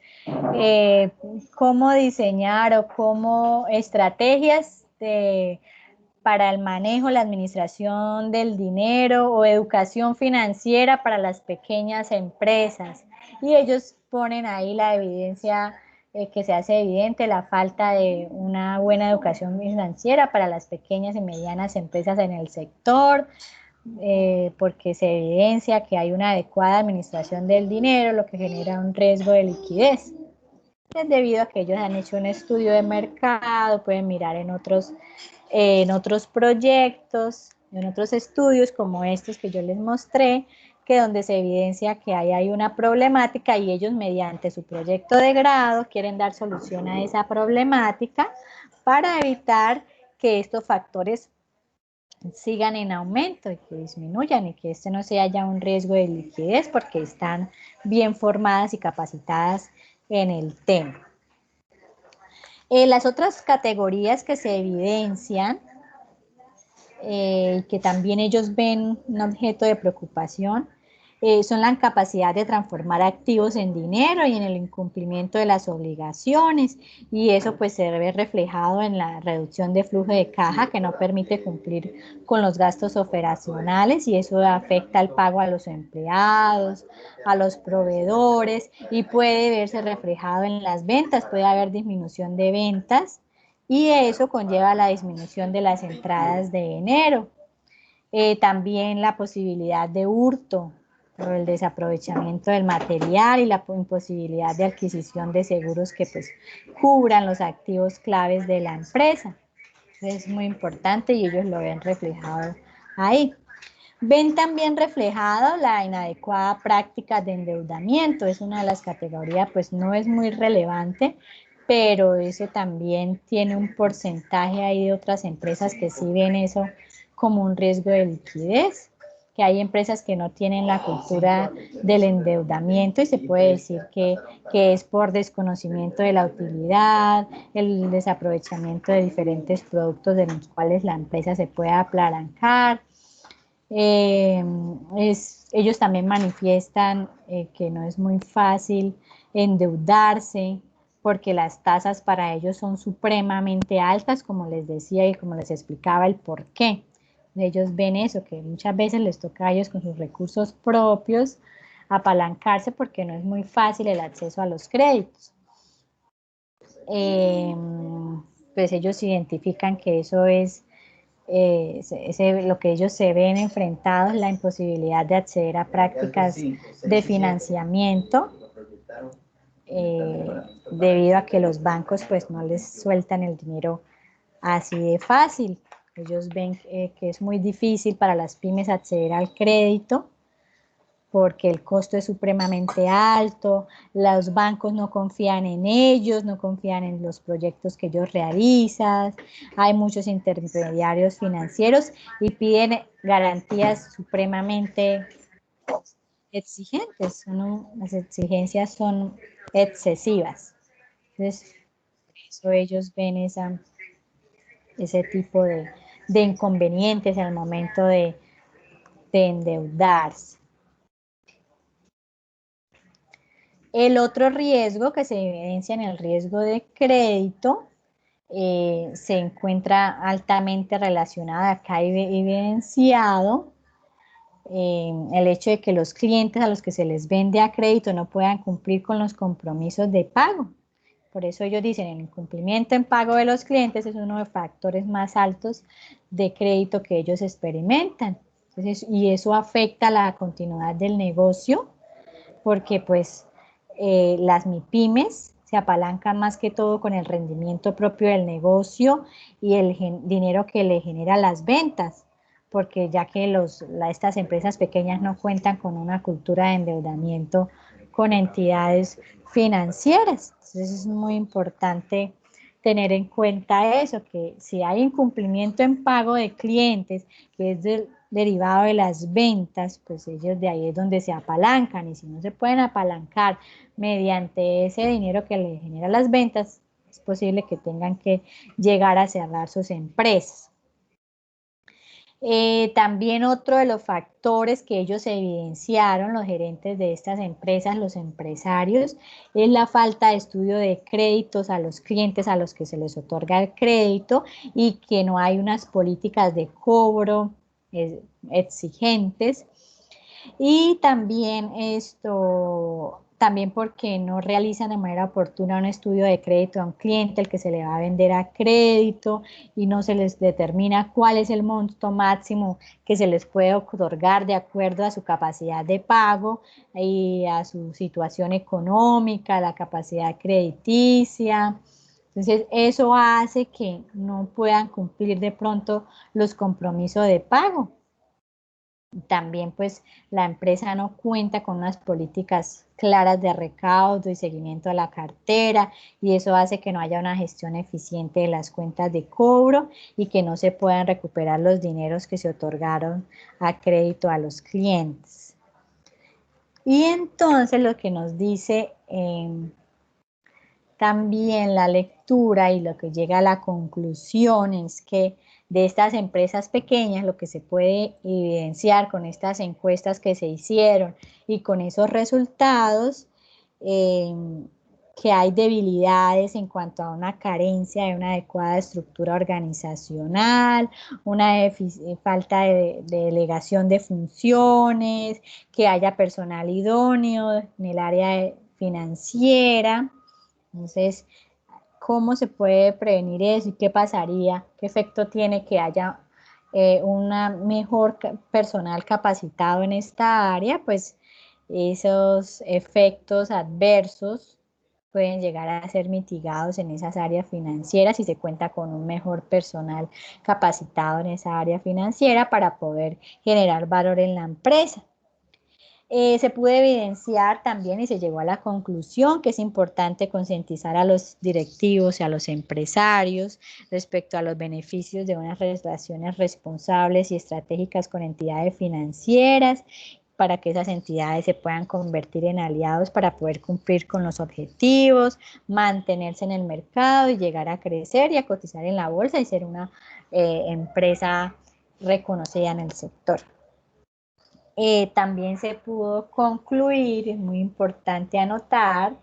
cómo diseñar o cómo estrategias para el manejo, la administración del dinero, o educación financiera para las pequeñas empresas. Y ellos ponen ahí la evidencia, que se hace evidente la falta de una buena educación financiera para las pequeñas y medianas empresas en el sector, porque se evidencia que hay una adecuada administración del dinero, lo que genera un riesgo de liquidez. Es debido a que ellos han hecho un estudio de mercado, pueden mirar en otros proyectos, en otros estudios como estos que yo les mostré, que donde se evidencia que ahí hay una problemática y ellos mediante su proyecto de grado quieren dar solución a esa problemática para evitar que estos factores sigan en aumento y que disminuyan y que este no sea ya un riesgo de liquidez porque están bien formadas y capacitadas en el tema. Las otras categorías que se evidencian que también ellos ven un objeto de preocupación, son la incapacidad de transformar activos en dinero y en el incumplimiento de las obligaciones, y eso pues se ve reflejado en la reducción de flujo de caja que no permite cumplir con los gastos operacionales, y eso afecta el pago a los empleados, a los proveedores, y puede verse reflejado en las ventas, puede haber disminución de ventas, y eso conlleva la disminución de las entradas de enero. También la posibilidad de hurto por el desaprovechamiento del material y la imposibilidad de adquisición de seguros que pues cubran los activos claves de la empresa. Es muy importante y ellos lo ven reflejado ahí. Ven también reflejado la inadecuada práctica de endeudamiento, es una de las categorías, pues no es muy relevante, pero eso también tiene un porcentaje ahí de otras empresas que sí ven eso como un riesgo de liquidez, que hay empresas que no tienen la cultura del endeudamiento y se puede decir que es por desconocimiento de la utilidad, el desaprovechamiento de diferentes productos de los cuales la empresa se puede apalancar. Ellos también manifiestan que no es muy fácil endeudarse porque las tasas para ellos son supremamente altas, como les decía y como les explicaba el por qué. Ellos ven eso, que muchas veces les toca a ellos con sus recursos propios apalancarse porque no es muy fácil el acceso a los créditos. Pues ellos identifican que eso es lo que ellos se ven enfrentados, la imposibilidad de acceder a prácticas de financiamiento debido a que los bancos pues no les sueltan el dinero así de fácil. Ellos ven que es muy difícil para las pymes acceder al crédito porque el costo es supremamente alto, los bancos no confían en ellos, no confían en los proyectos que ellos realizan, hay muchos intermediarios financieros y piden garantías supremamente exigentes, las exigencias son excesivas. Entonces, por eso ellos ven ese tipo de inconvenientes al momento de endeudarse. El otro riesgo que se evidencia en el riesgo de crédito se encuentra altamente relacionado, acá evidenciado, el hecho de que los clientes a los que se les vende a crédito no puedan cumplir con los compromisos de pago. Por eso ellos dicen, el incumplimiento en pago de los clientes es uno de los factores más altos de crédito que ellos experimentan. Entonces, y eso afecta la continuidad del negocio porque pues las MIPYMES se apalancan más que todo con el rendimiento propio del negocio y el dinero que le genera las ventas, porque ya que estas empresas pequeñas no cuentan con una cultura de endeudamiento con entidades financieras. Entonces es muy importante tener en cuenta eso, que si hay incumplimiento en pago de clientes, que es derivado de las ventas, pues ellos de ahí es donde se apalancan, y si no se pueden apalancar mediante ese dinero que les genera las ventas, es posible que tengan que llegar a cerrar sus empresas. También otro de los factores que ellos evidenciaron, los gerentes de estas empresas, los empresarios, es la falta de estudio de créditos a los clientes a los que se les otorga el crédito y que no hay unas políticas de cobro exigentes. Y también también porque no realizan de manera oportuna un estudio de crédito a un cliente, el que se le va a vender a crédito, y no se les determina cuál es el monto máximo que se les puede otorgar de acuerdo a su capacidad de pago y a su situación económica, la capacidad crediticia. Entonces, eso hace que no puedan cumplir de pronto los compromisos de pago. También pues la empresa no cuenta con unas políticas claras de recaudo y seguimiento a la cartera, y eso hace que no haya una gestión eficiente de las cuentas de cobro y que no se puedan recuperar los dineros que se otorgaron a crédito a los clientes. Y entonces lo que nos dice también la lectura y lo que llega a la conclusión es que de estas empresas pequeñas lo que se puede evidenciar con estas encuestas que se hicieron y con esos resultados, que hay debilidades en cuanto a una carencia de una adecuada estructura organizacional, una falta de delegación de funciones, que haya personal idóneo en el área financiera. Entonces, ¿cómo se puede prevenir eso y qué pasaría? ¿Qué efecto tiene que haya una mejor personal capacitado en esta área? Pues esos efectos adversos pueden llegar a ser mitigados en esas áreas financieras si se cuenta con un mejor personal capacitado en esa área financiera para poder generar valor en la empresa. Se pudo evidenciar también y se llegó a la conclusión que es importante concientizar a los directivos y a los empresarios respecto a los beneficios de unas relaciones responsables y estratégicas con entidades financieras, para que esas entidades se puedan convertir en aliados para poder cumplir con los objetivos, mantenerse en el mercado y llegar a crecer y a cotizar en la bolsa y ser una empresa reconocida en el sector. También se pudo concluir, es muy importante anotar,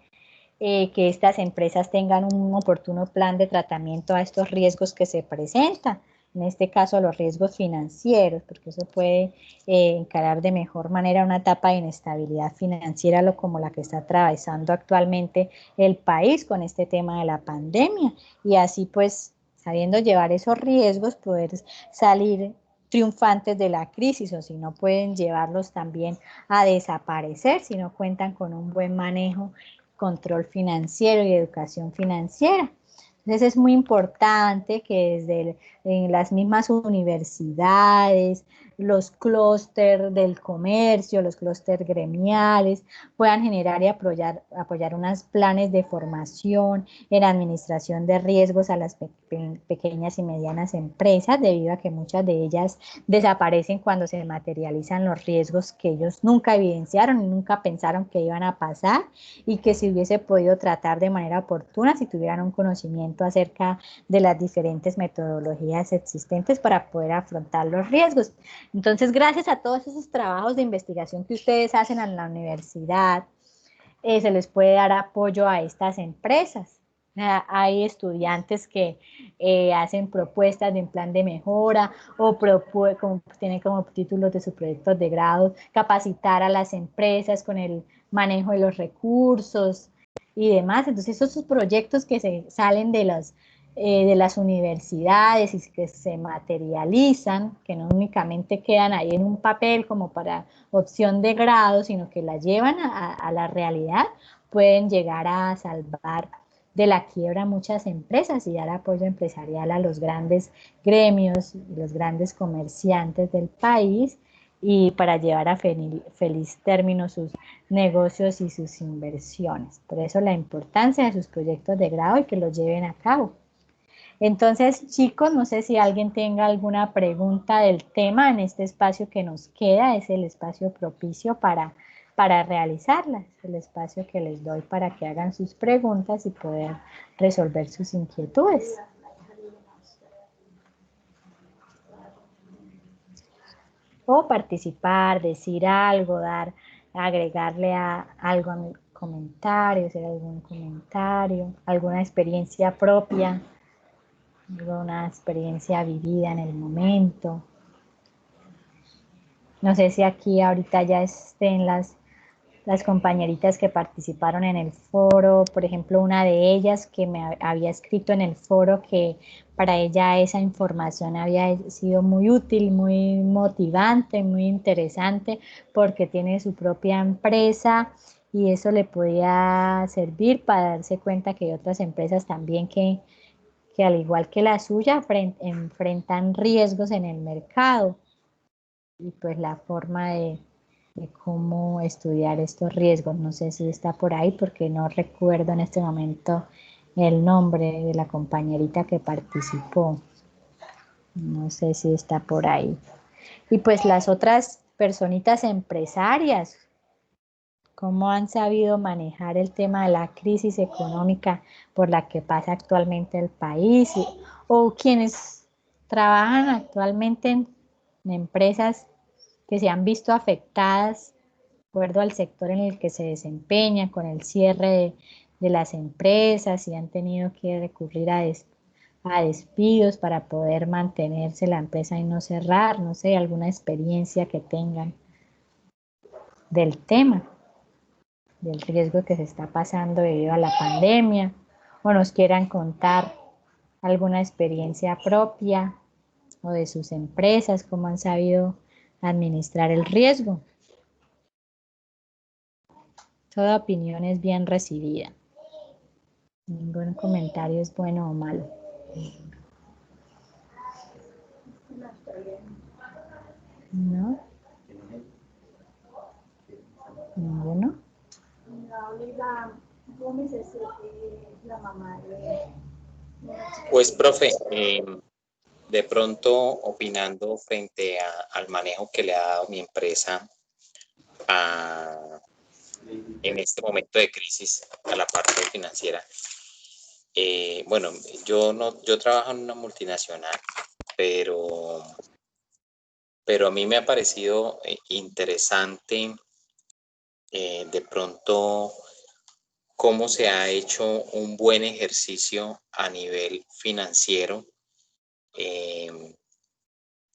que estas empresas tengan un oportuno plan de tratamiento a estos riesgos que se presentan, en este caso los riesgos financieros, porque eso puede encarar de mejor manera una etapa de inestabilidad financiera como la que está atravesando actualmente el país con este tema de la pandemia, y así pues sabiendo llevar esos riesgos poder salir triunfantes de la crisis, o si no pueden llevarlos también a desaparecer si no cuentan con un buen manejo, control financiero y educación financiera. Entonces es muy importante que desde en las mismas universidades, los clústeres del comercio, los clústeres gremiales, puedan generar y apoyar unos planes de formación en administración de riesgos a las pequeñas y medianas empresas, debido a que muchas de ellas desaparecen cuando se materializan los riesgos que ellos nunca evidenciaron y nunca pensaron que iban a pasar, y que se hubiese podido tratar de manera oportuna si tuvieran un conocimiento acerca de las diferentes metodologías existentes para poder afrontar los riesgos. Entonces, gracias a todos esos trabajos de investigación que ustedes hacen en la universidad, se les puede dar apoyo a estas empresas. Hay estudiantes que hacen propuestas de un plan de mejora o tienen como títulos de sus proyectos de grado capacitar a las empresas con el manejo de los recursos y demás. Entonces, esos proyectos que se salen de las universidades y que se materializan, que no únicamente quedan ahí en un papel como para opción de grado, sino que la llevan a la realidad, pueden llegar a salvar de la quiebra muchas empresas y dar apoyo empresarial a los grandes gremios y los grandes comerciantes del país, y para llevar a feliz término sus negocios y sus inversiones. Por eso la importancia de sus proyectos de grado y que los lleven a cabo. Entonces, chicos, no sé si alguien tenga alguna pregunta del tema en este espacio que nos queda, es el espacio propicio para realizarlas, el espacio que les doy para que hagan sus preguntas y poder resolver sus inquietudes. O participar, decir algo, agregarle algo a mi comentario, hacer algún comentario, alguna experiencia propia, alguna experiencia vivida en el momento. No sé si aquí ahorita ya estén las las compañeritas que participaron en el foro, por ejemplo, una de ellas que me había escrito en el foro que para ella esa información había sido muy útil, muy motivante, muy interesante, porque tiene su propia empresa y eso le podía servir para darse cuenta que hay otras empresas también que al igual que la suya enfrentan riesgos en el mercado y pues la forma de cómo estudiar estos riesgos. No sé si está por ahí porque no recuerdo en este momento el nombre de la compañerita que participó. No sé si está por ahí. Y pues las otras personitas empresarias, cómo han sabido manejar el tema de la crisis económica por la que pasa actualmente el país, o quienes trabajan actualmente en empresas que se han visto afectadas de acuerdo al sector en el que se desempeñan, con el cierre de las empresas y han tenido que recurrir a despidos para poder mantenerse la empresa y no cerrar, no sé, alguna experiencia que tengan del tema, del riesgo que se está pasando debido a la pandemia, o nos quieran contar alguna experiencia propia o de sus empresas, cómo han sabido administrar el riesgo. Toda opinión es bien recibida. Ningún comentario es bueno o malo. ¿No? ¿Ninguno? La Gómez es la mamá de... Pues, profe, de pronto opinando frente al manejo que le ha dado mi empresa en este momento de crisis a la parte financiera. Bueno, yo trabajo en una multinacional, pero a mí me ha parecido interesante de pronto cómo se ha hecho un buen ejercicio a nivel financiero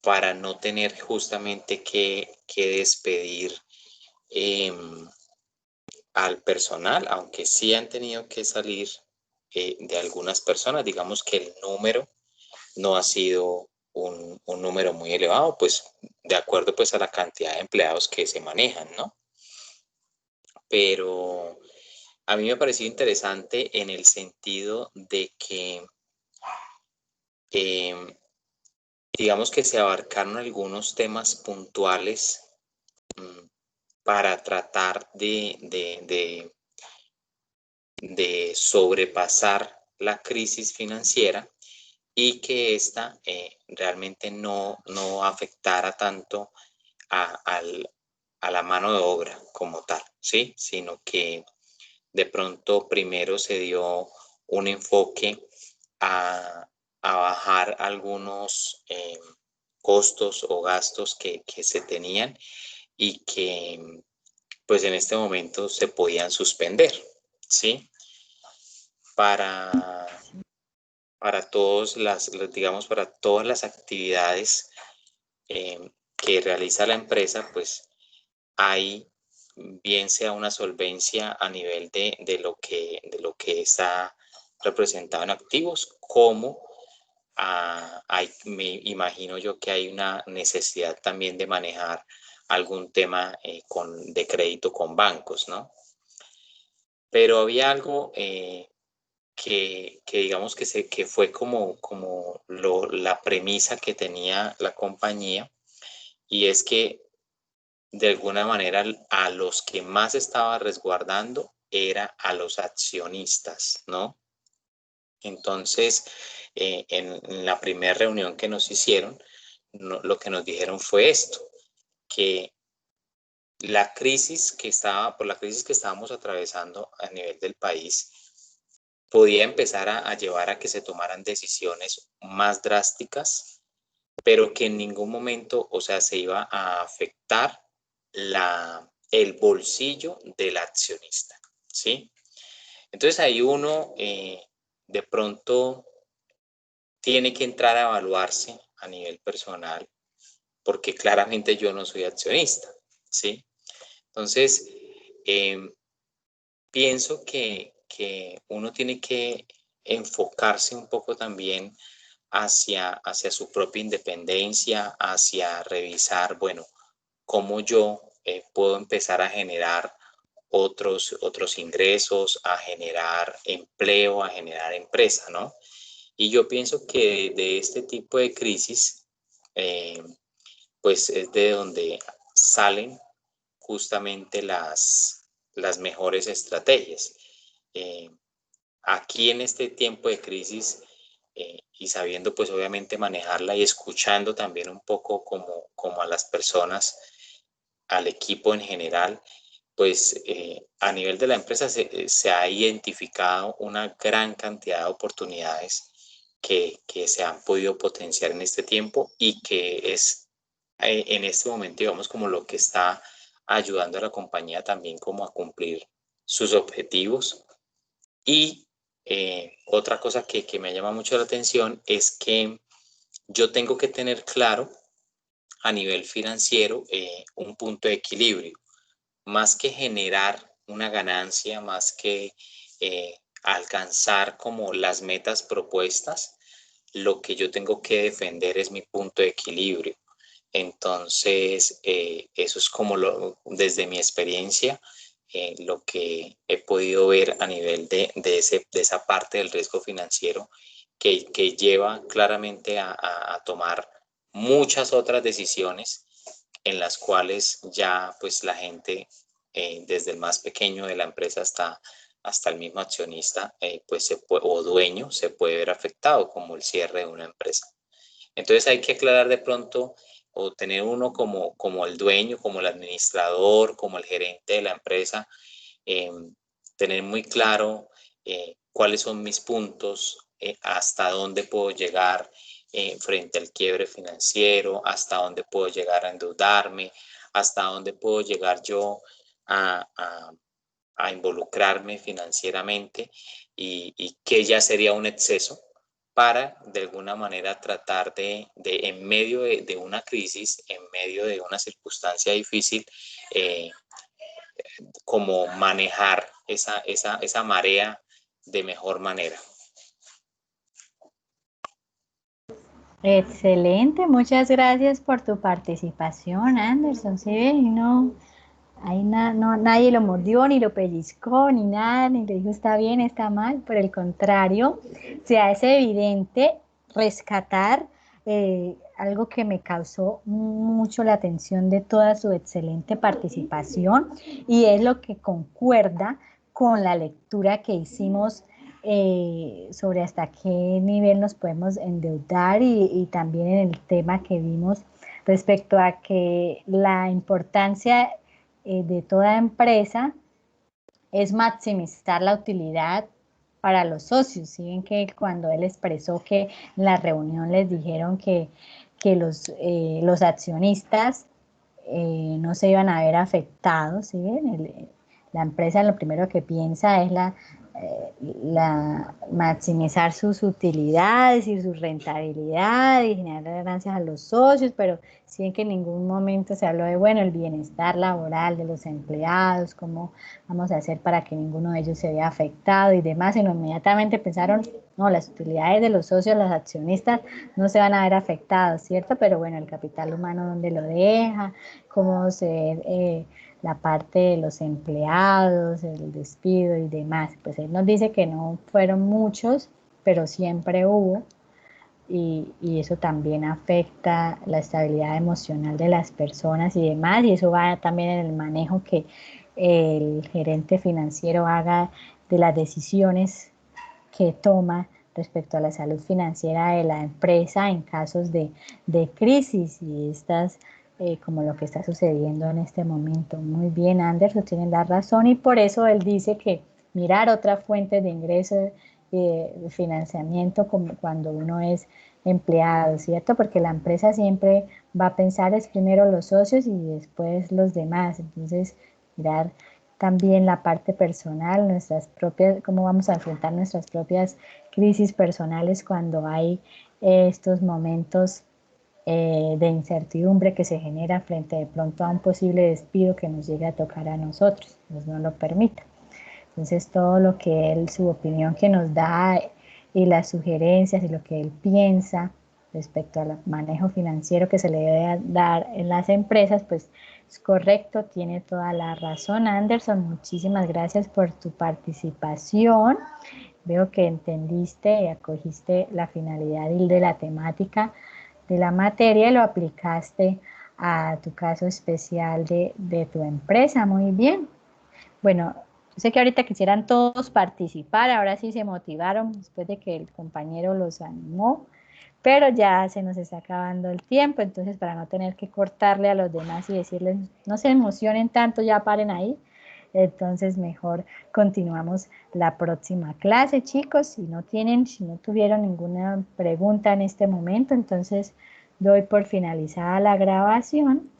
para no tener justamente que despedir al personal, aunque sí han tenido que salir de algunas personas. Digamos que el número no ha sido un número muy elevado, pues de acuerdo pues a la cantidad de empleados que se manejan, ¿no? Pero a mí me ha parecido interesante en el sentido de que digamos que se abarcaron algunos temas puntuales para tratar de sobrepasar la crisis financiera y que esta realmente no afectara tanto a la mano de obra como tal, ¿sí? Sino que de pronto primero se dio un enfoque a bajar algunos costos o gastos que se tenían y que pues en este momento se podían suspender, ¿sí? Para todas digamos, para todas las actividades que realiza la empresa, pues hay bien sea una solvencia a nivel de lo que está representado en activos, como me imagino yo que hay una necesidad también de manejar algún tema de crédito con bancos, ¿no? Pero había algo que digamos que fue como la premisa que tenía la compañía, y es que de alguna manera a los que más estaba resguardando era a los accionistas, ¿no? Entonces, en la primera reunión que nos hicieron, lo que nos dijeron fue esto, que por la crisis que estábamos atravesando a nivel del país, podía empezar a llevar a que se tomaran decisiones más drásticas, pero que en ningún momento, o sea, se iba a afectar el bolsillo del accionista, ¿sí? Entonces ahí uno de pronto tiene que entrar a evaluarse a nivel personal, porque claramente yo no soy accionista, ¿sí? Entonces, pienso que uno tiene que enfocarse un poco también hacia su propia independencia, hacia revisar, bueno, cómo yo puedo empezar a generar otros ingresos, a generar empleo, a generar empresa, ¿no? Y yo pienso que de este tipo de crisis, pues es de donde salen justamente las mejores estrategias. Aquí en este tiempo de crisis y sabiendo pues obviamente manejarla y escuchando también un poco como a las personas, al equipo en general, pues a nivel de la empresa se ha identificado una gran cantidad de oportunidades que se han podido potenciar en este tiempo y que es en este momento, digamos, como lo que está ayudando a la compañía también como a cumplir sus objetivos. Y otra cosa que me llama mucho la atención es que yo tengo que tener claro a nivel financiero un punto de equilibrio, más que generar una ganancia, más que alcanzar como las metas propuestas, lo que yo tengo que defender es mi punto de equilibrio. Entonces, eso es como desde mi experiencia, lo que he podido ver a nivel de esa parte del riesgo financiero que lleva claramente a tomar muchas otras decisiones en las cuales ya pues la gente, desde el más pequeño de la empresa hasta el mismo accionista pues o dueño se puede ver afectado como el cierre de una empresa. Entonces hay que aclarar de pronto o tener uno como el dueño, como el administrador, como el gerente de la empresa, tener muy claro cuáles son mis puntos, hasta dónde puedo llegar frente al quiebre financiero, hasta dónde puedo llegar a endeudarme, hasta dónde puedo llegar yo a involucrarme financieramente y qué ya sería un exceso para de alguna manera tratar de en medio de una crisis, en medio de una circunstancia difícil, como manejar esa marea de mejor manera. Excelente, muchas gracias por tu participación, Anderson. Sí, no, ahí no, nadie lo mordió, ni lo pellizcó, ni nada, ni le dijo está bien, está mal. Por el contrario, se hace evidente rescatar algo que me causó mucho la atención de toda su excelente participación y es lo que concuerda con la lectura que hicimos sobre hasta qué nivel nos podemos endeudar y también en el tema que vimos respecto a que la importancia de toda empresa es maximizar la utilidad para los socios. Si ven que cuando él expresó que en la reunión les dijeron que los accionistas no se iban a ver afectados, ¿sí ven? La empresa lo primero que piensa es maximizar sus utilidades y su rentabilidad y generar ganancias a los socios, pero sí que en ningún momento se habló de, bueno, el bienestar laboral de los empleados, cómo vamos a hacer para que ninguno de ellos se vea afectado y demás, sino inmediatamente pensaron, no, las utilidades de los socios, los accionistas no se van a ver afectados, ¿cierto? Pero bueno, el capital humano, ¿dónde lo deja? ¿Cómo se la parte de los empleados, el despido y demás? Pues él nos dice que no fueron muchos, pero siempre hubo. Y eso también afecta la estabilidad emocional de las personas y demás, y eso va también en el manejo que el gerente financiero haga de las decisiones que toma respecto a la salud financiera de la empresa en casos de crisis y estas, como lo que está sucediendo en este momento. Muy bien, Anderson, tienen la razón y por eso él dice que mirar otras fuentes de ingreso, de financiamiento como cuando uno es empleado, ¿cierto? Porque la empresa siempre va a pensar es primero los socios y después los demás. Entonces, mirar también la parte personal, nuestras propias, cómo vamos a enfrentar nuestras propias crisis personales cuando hay estos momentos de incertidumbre que se genera frente de pronto a un posible despido que nos llegue a tocar a nosotros, Dios no lo permita. Entonces todo lo que él, su opinión que nos da y las sugerencias y lo que él piensa respecto al manejo financiero que se le debe dar en las empresas, pues es correcto, tiene toda la razón. Anderson, muchísimas gracias por tu participación. Veo que entendiste y acogiste la finalidad de la temática de la materia y lo aplicaste a tu caso especial de tu empresa. Muy bien. Bueno, yo sé que ahorita quisieran todos participar, ahora sí se motivaron después de que el compañero los animó, pero ya se nos está acabando el tiempo, entonces para no tener que cortarle a los demás y decirles no se emocionen tanto, ya paren ahí, entonces mejor continuamos la próxima clase, chicos. Si no tuvieron ninguna pregunta en este momento, entonces doy por finalizada la grabación